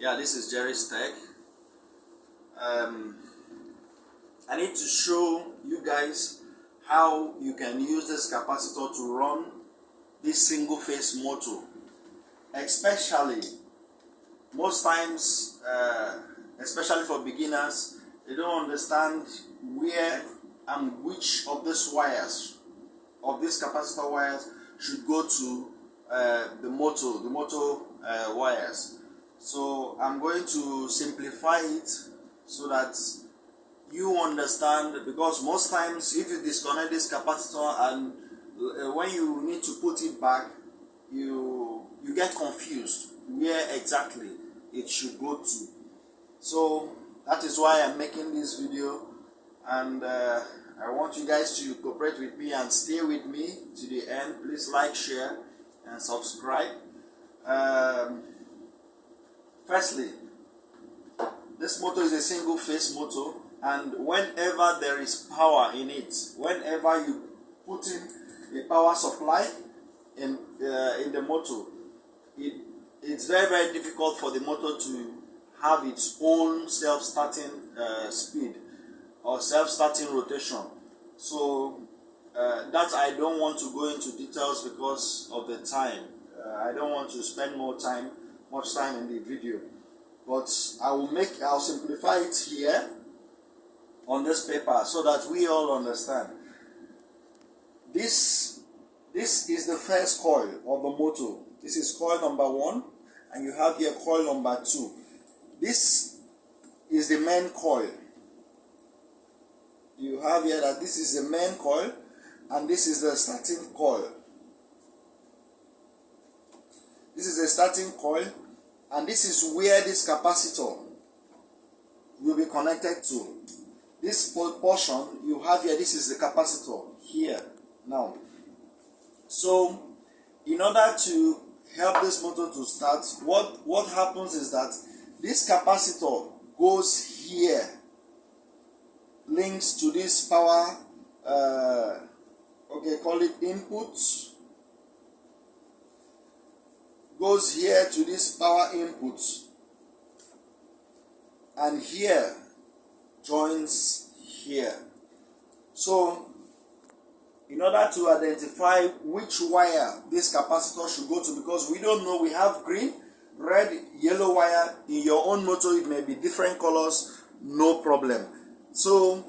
Yeah, this is Jerry's Tech. I need to show you guys how you can use this capacitor to run this single phase motor. Especially, most times, especially for beginners, they don't understand where and which of these wires, of these capacitor wires, should go to the motor wires. So I'm going to simplify it so that you understand, because most times if you disconnect this capacitor and when you need to put it back, you get confused where exactly it should go to. So that is why I'm making this video, and I want you guys to cooperate with me and stay with me to the end. Please like, share and subscribe. Firstly, this motor is a single phase motor, and whenever there is power in it, whenever you put in a power supply in the motor, it's very difficult for the motor to have its own self-starting speed or self-starting rotation. So that I don't want to go into details because of the time. I don't want to spend much time in the video, but I'll simplify it here on this paper so that we all understand. This is the first coil of the motor. This is coil number 1, and you have here coil number 2. This is the main coil. You have here that this is the main coil and this is the starting coil. This is the starting coil, and this is where this capacitor will be connected to. This portion you have here, this is the capacitor here now. So in order to help this motor to start, what happens is that this capacitor goes here, links to this power, call it input, goes here to this power input, and here joins here. So in order to identify which wire this capacitor should go to, because we don't know, we have green, red, yellow wire. In your own motor it may be different colors, no problem. So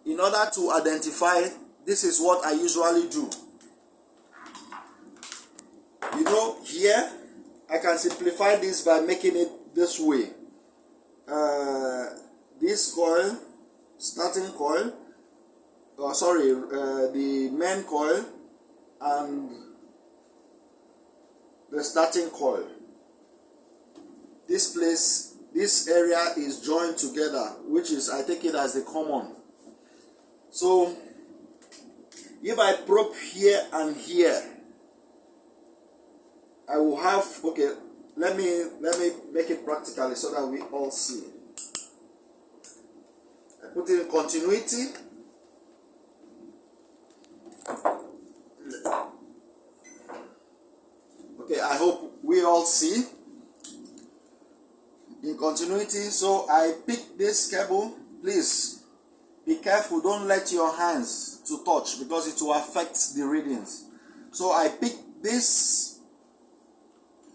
in order to identify, this is what I usually do. You know, here I can simplify this by making it this way. This coil, starting coil, the main coil and the starting coil. This area is joined together, which is, I take it as the common. So if I probe here and here, I will have, okay, let me make it practically so that we all see. I put in continuity. Okay, I hope we all see in continuity. So I pick this cable. Please be careful, don't let your hands to touch because it will affect the readings. So I pick this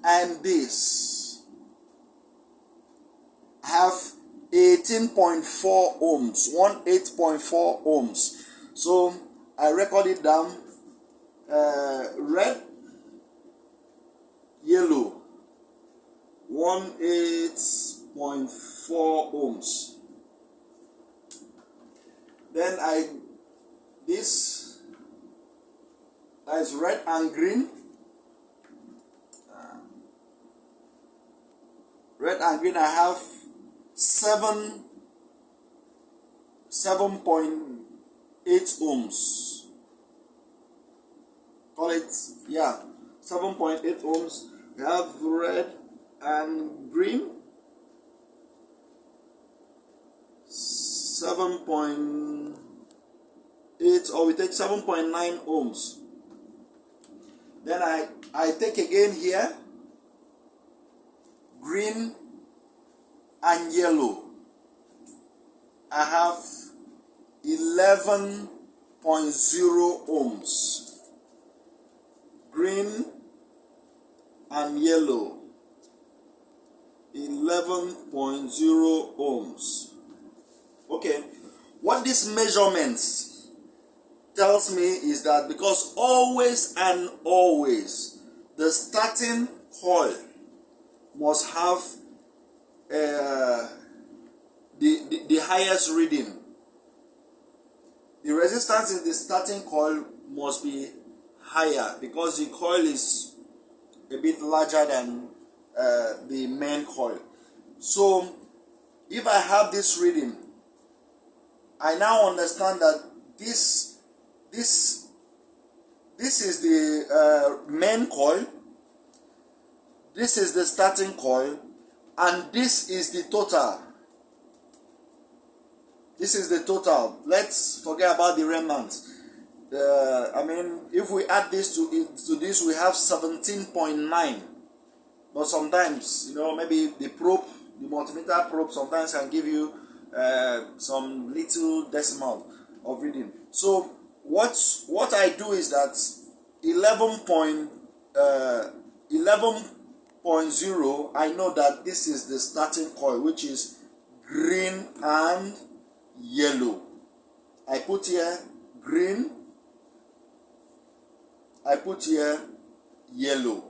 and this. I have 18.4 ohms, 18.4 ohms. So I record it down, red, yellow, 18.4 ohms. Then this is red and green. Red and green, I have 7.8 ohms. Call it, yeah, 7.8 ohms. We have red and green, 7.8, or we take 7.9 ohms. Then I take again here green and yellow, I have 11.0 ohms. Green and yellow, 11.0 ohms. Okay, what this measurements tells me is that because always and always the starting coil must have the highest reading. The resistance in the starting coil must be higher because the coil is a bit larger than the main coil. So if I have this reading, I now understand that this is the main coil, this is the starting coil, and this is the total. This is the total. Let's forget about the remnant. If we add this to this, we have 17.9. But sometimes, maybe the multimeter probe sometimes can give you some little decimal of reading. So what I do is that 11.0, I know that this is the starting coil, which is green and yellow. I put here green, I put here yellow.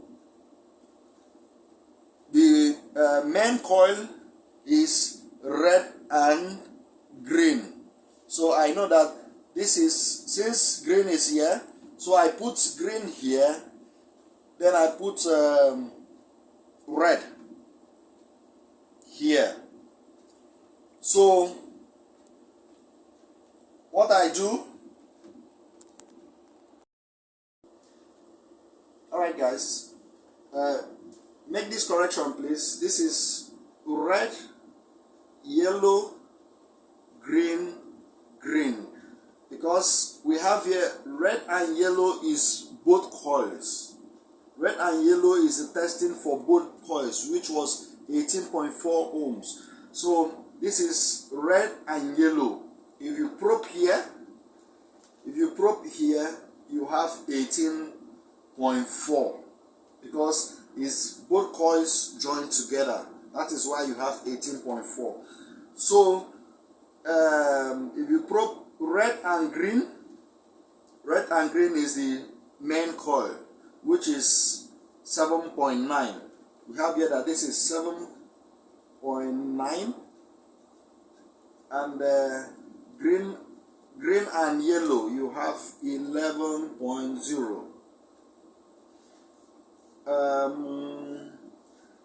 The main coil is red and green. So I know that this is, since green is here, so I put green here, then I put red here. So what I do, alright guys, make this correction please. This is red, yellow, green, green, because we have here red and yellow is both coils. Red and yellow is the testing for both coils, which was 18.4 ohms. So this is red and yellow. If you probe here, you have 18.4 because it's both coils joined together. That is why you have 18.4. So if you probe red and green is the main coil, which is 7.9. We have here that this is 7.9, and green and yellow you have 11.0.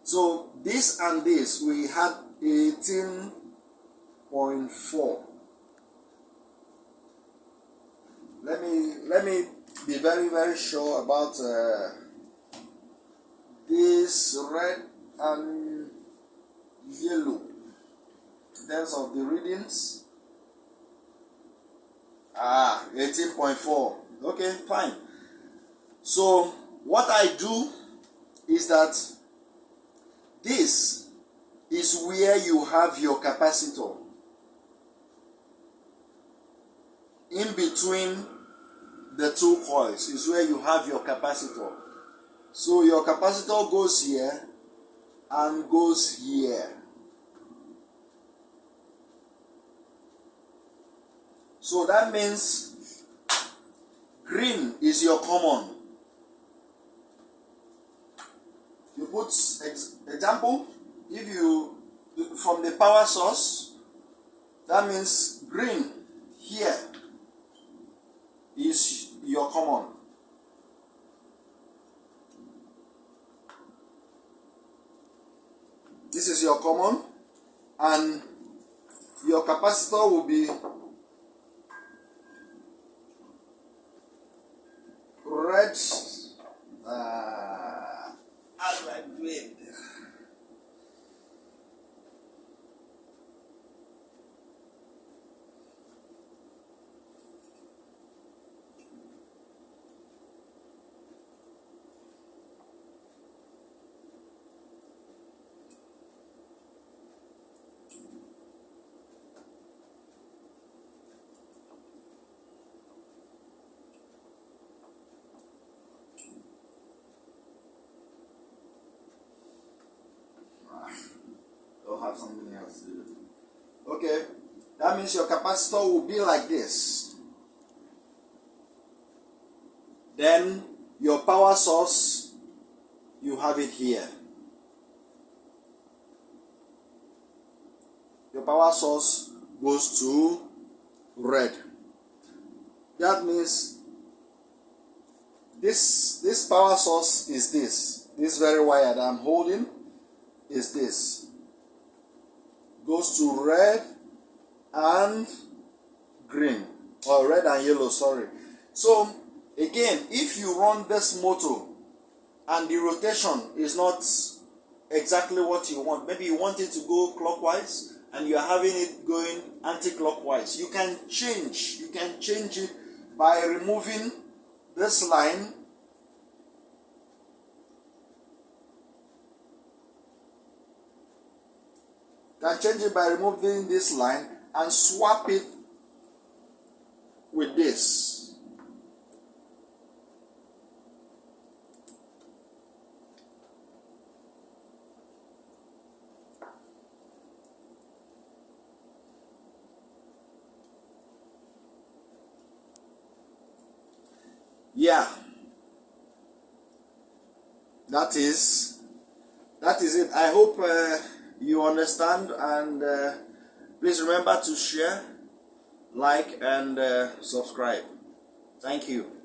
So this and this we had 18.4. Let me be very, very sure about this red and yellow in terms of the readings. 18.4. Okay, fine. So what I do is that this is where you have your capacitor. In between the two coils is where you have your capacitor. So your capacitor goes here and goes here. So that means green is your common. You put example, if you from the power source, that means green here is your common. This is your common, and your capacitor will be red. How do I do it? have something else to do. Okay, that means your capacitor will be like this. Then your power source, you have it here. Your power source goes to red. That means this power source is this very wire that I'm holding is this. Goes to red and green, or red and yellow, sorry. So again, if you run this motor and the rotation is not exactly what you want, maybe you want it to go clockwise and you're having it going anti-clockwise, you can change it by removing this line and swap it with this. Yeah, that is it. I hope you understand, and please remember to share, like, and subscribe. Thank you.